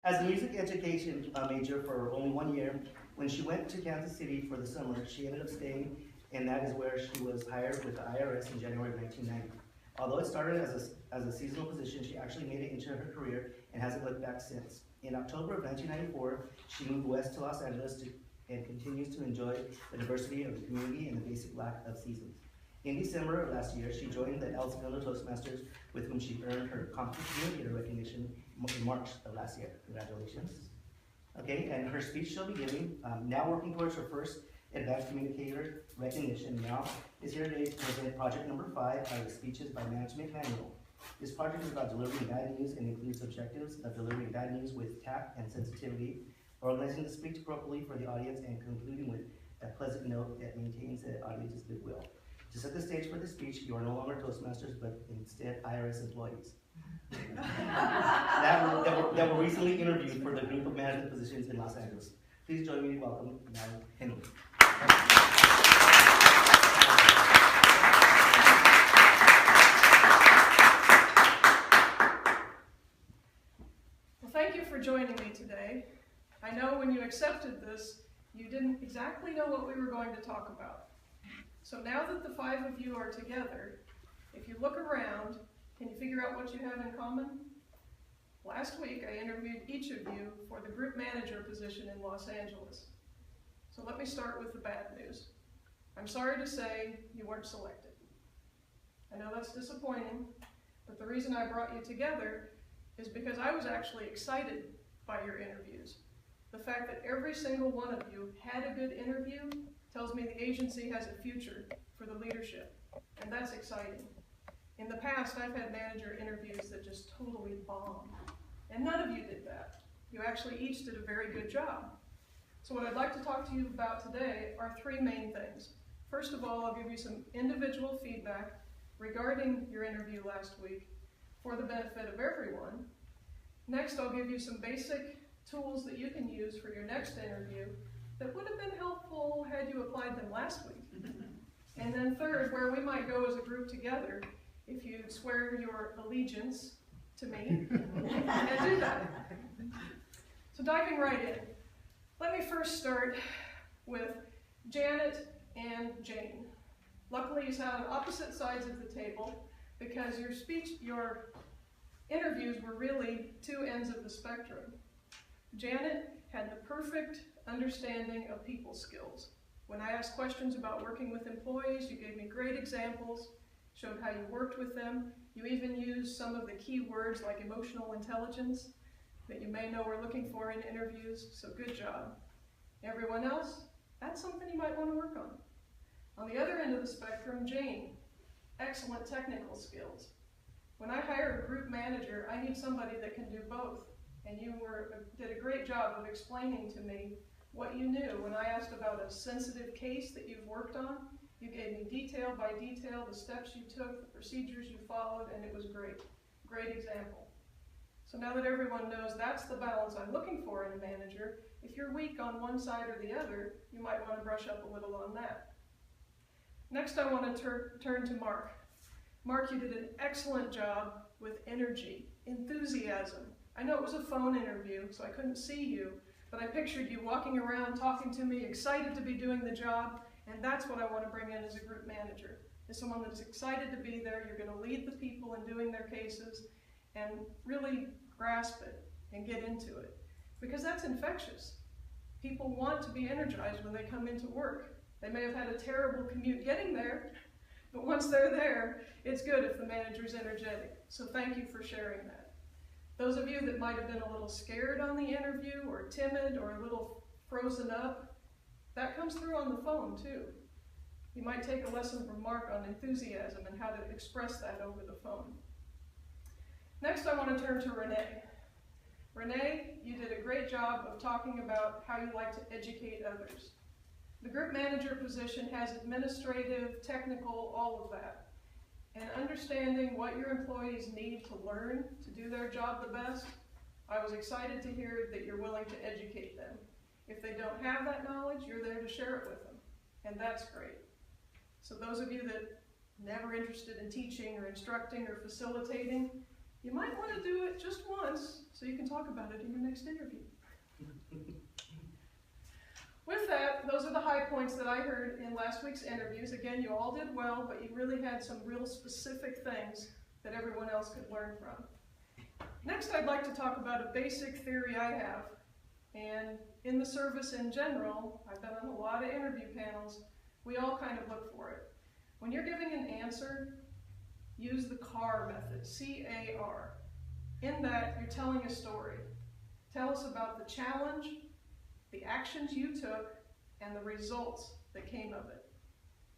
As a music education major for only 1 year, when she went to Kansas City for the summer, she ended up staying, and that is where she was hired with the IRS in January of 1990. Although it started as a seasonal position, she actually made it into her career and hasn't looked back since. In October of 1994, she moved west to Los Angeles and continues to enjoy the diversity of the community and the basic lack of seasons. In December of last year, she joined the El Segundo Toastmasters, with whom she earned her communicator recognition in March of last year. Congratulations. Okay, and her speech she'll be giving, now working towards her first advanced communicator recognition, now is here today to present project number 5 out of the Speeches by Management Manual. This project is about delivering bad news and includes objectives of delivering bad news with tact and sensitivity, organizing the speech appropriately for the audience, and concluding with a pleasant note that maintains the audience's goodwill. To set the stage for the speech, you are no longer Toastmasters, but instead IRS employees that were recently interviewed for the group of management positions in Los Angeles. Please join me in welcoming Mel Hadley. Well, thank you for joining me today. I know when you accepted this, you didn't exactly know what we were going to talk about. So now that the 5 of you are together, if you look around, can you figure out what you have in common? Last week, I interviewed each of you for the group manager position in Los Angeles. So let me start with the bad news. I'm sorry to say you weren't selected. I know that's disappointing, but the reason I brought you together is because I was actually excited by your interviews. The fact that every single one of you had a good interview tells me the agency has a future for the leadership, and that's exciting. In the past, I've had manager interviews that just totally bombed, and none of you did that. You actually each did a very good job. So what I'd like to talk to you about today are 3 main things. First of all, I'll give you some individual feedback regarding your interview last week for the benefit of everyone. Next, I'll give you some basic tools that you can use for your next interview that would have been helpful had you applied them last week. And then third, where we might go as a group together if you swear your allegiance to me and do that. So diving right in, let me first start with Janet and Jane. Luckily, you sat on opposite sides of the table because your interviews were really 2 ends of the spectrum. Janet had the perfect understanding of people skills. When I asked questions about working with employees, you gave me great examples, showed how you worked with them. You even used some of the key words like emotional intelligence that you may know we're looking for in interviews, so good job. Everyone else, that's something you might want to work on. On the other end of the spectrum, Jane, excellent technical skills. When I hire a group manager, I need somebody that can do both. And you did a great job of explaining to me what you knew. When I asked about a sensitive case that you've worked on, you gave me detail by detail the steps you took, the procedures you followed, and it was great. Great example. So now that everyone knows that's the balance I'm looking for in a manager, if you're weak on one side or the other, you might want to brush up a little on that. Next, I want to turn to Mark. Mark, you did an excellent job with energy, enthusiasm. I know it was a phone interview, so I couldn't see you, but I pictured you walking around talking to me, excited to be doing the job, and that's what I want to bring in as a group manager, is someone that's excited to be there. You're going to lead the people in doing their cases and really grasp it and get into it, because that's infectious. People want to be energized when they come into work. They may have had a terrible commute getting there, but once they're there, it's good if the manager's energetic. So thank you for sharing that. Those of you that might have been a little scared on the interview or timid or a little frozen up, that comes through on the phone too. You might take a lesson from Mark on enthusiasm and how to express that over the phone. Next, I want to turn to Renee. Renee, you did a great job of talking about how you like to educate others. The group manager position has administrative, technical, all of that. And understanding what your employees need to learn to do their job the best, I was excited to hear that you're willing to educate them. If they don't have that knowledge, you're there to share it with them, and that's great. So those of you that never interested in teaching or instructing or facilitating, you might want to do it just once so you can talk about it in your next interview. With that, those are the high points that I heard in last week's interviews. Again, you all did well, but you really had some real specific things that everyone else could learn from. Next, I'd like to talk about a basic theory I have. And in the service in general, I've been on a lot of interview panels, we all kind of look for it. When you're giving an answer, use the CAR method, C-A-R. In that, you're telling a story. Tell us about the challenge, the actions you took, and the results that came of it.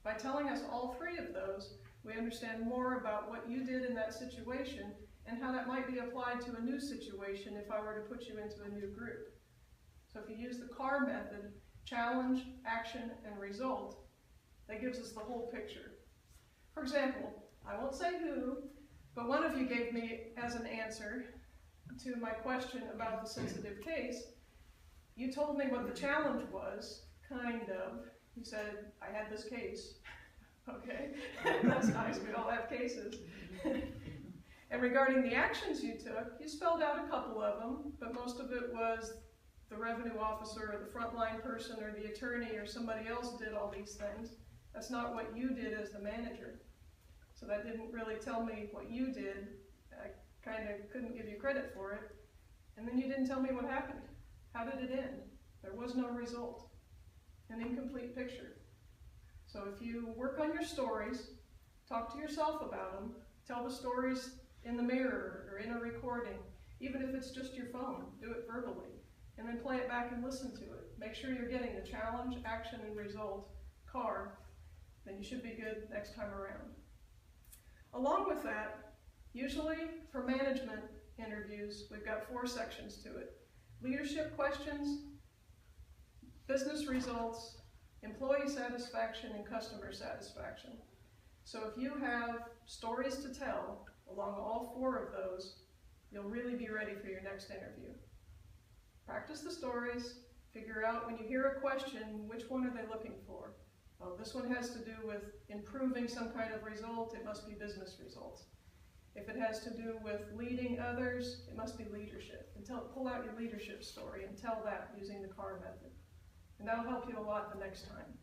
By telling us all three of those, we understand more about what you did in that situation and how that might be applied to a new situation if I were to put you into a new group. So if you use the CAR method, challenge, action, and result, that gives us the whole picture. For example, I won't say who, but one of you gave me as an answer to my question about the sensitive case, you told me what the challenge was, kind of. You said, I had this case. Okay, that's nice, we all have cases. And regarding the actions you took, you spelled out a couple of them, but most of it was the revenue officer or the frontline person or the attorney or somebody else did all these things. That's not what you did as the manager. So that didn't really tell me what you did. I kind of couldn't give you credit for it. And then you didn't tell me what happened. How did it end? There was no result. An incomplete picture. So if you work on your stories, talk to yourself about them, tell the stories in the mirror or in a recording, even if it's just your phone, do it verbally, and then play it back and listen to it. Make sure you're getting the challenge, action, and result, CAR, then you should be good next time around. Along with that, usually for management interviews, we've got 4 sections to it. Leadership questions, business results, employee satisfaction, and customer satisfaction. So if you have stories to tell along all 4 of those, you'll really be ready for your next interview. Practice the stories, figure out when you hear a question, which one are they looking for? Oh, this one has to do with improving some kind of result, it must be business results. If it has to do with leading others, it must be leadership. And pull out your leadership story and tell that using the CAR method. And that'll help you a lot the next time.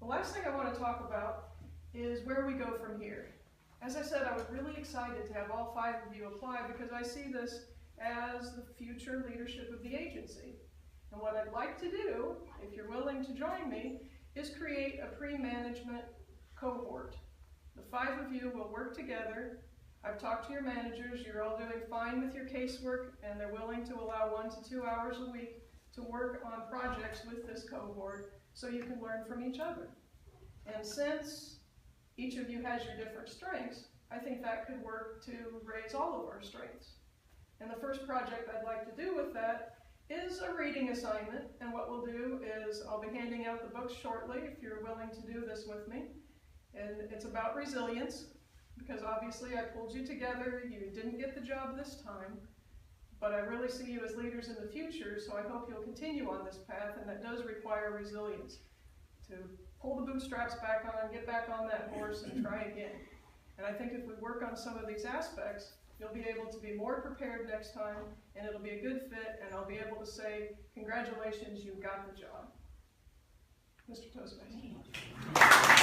The last thing I want to talk about is where we go from here. As I said, I was really excited to have all 5 of you apply because I see this as the future leadership of the agency. And what I'd like to do, if you're willing to join me, is create a pre-management cohort. The 5 of you will work together. I've talked to your managers, you're all doing fine with your casework, and they're willing to allow 1 to 2 hours a week to work on projects with this cohort so you can learn from each other. And since each of you has your different strengths, I think that could work to raise all of our strengths. And the first project I'd like to do with that is a reading assignment. And what we'll do is I'll be handing out the books shortly if you're willing to do this with me. And it's about resilience, because obviously I pulled you together, you didn't get the job this time, but I really see you as leaders in the future, so I hope you'll continue on this path, and that does require resilience. To pull the bootstraps back on, get back on that horse, and try again. And I think if we work on some of these aspects, you'll be able to be more prepared next time, and it'll be a good fit, and I'll be able to say, congratulations, you got the job. Mr. Toastmaster.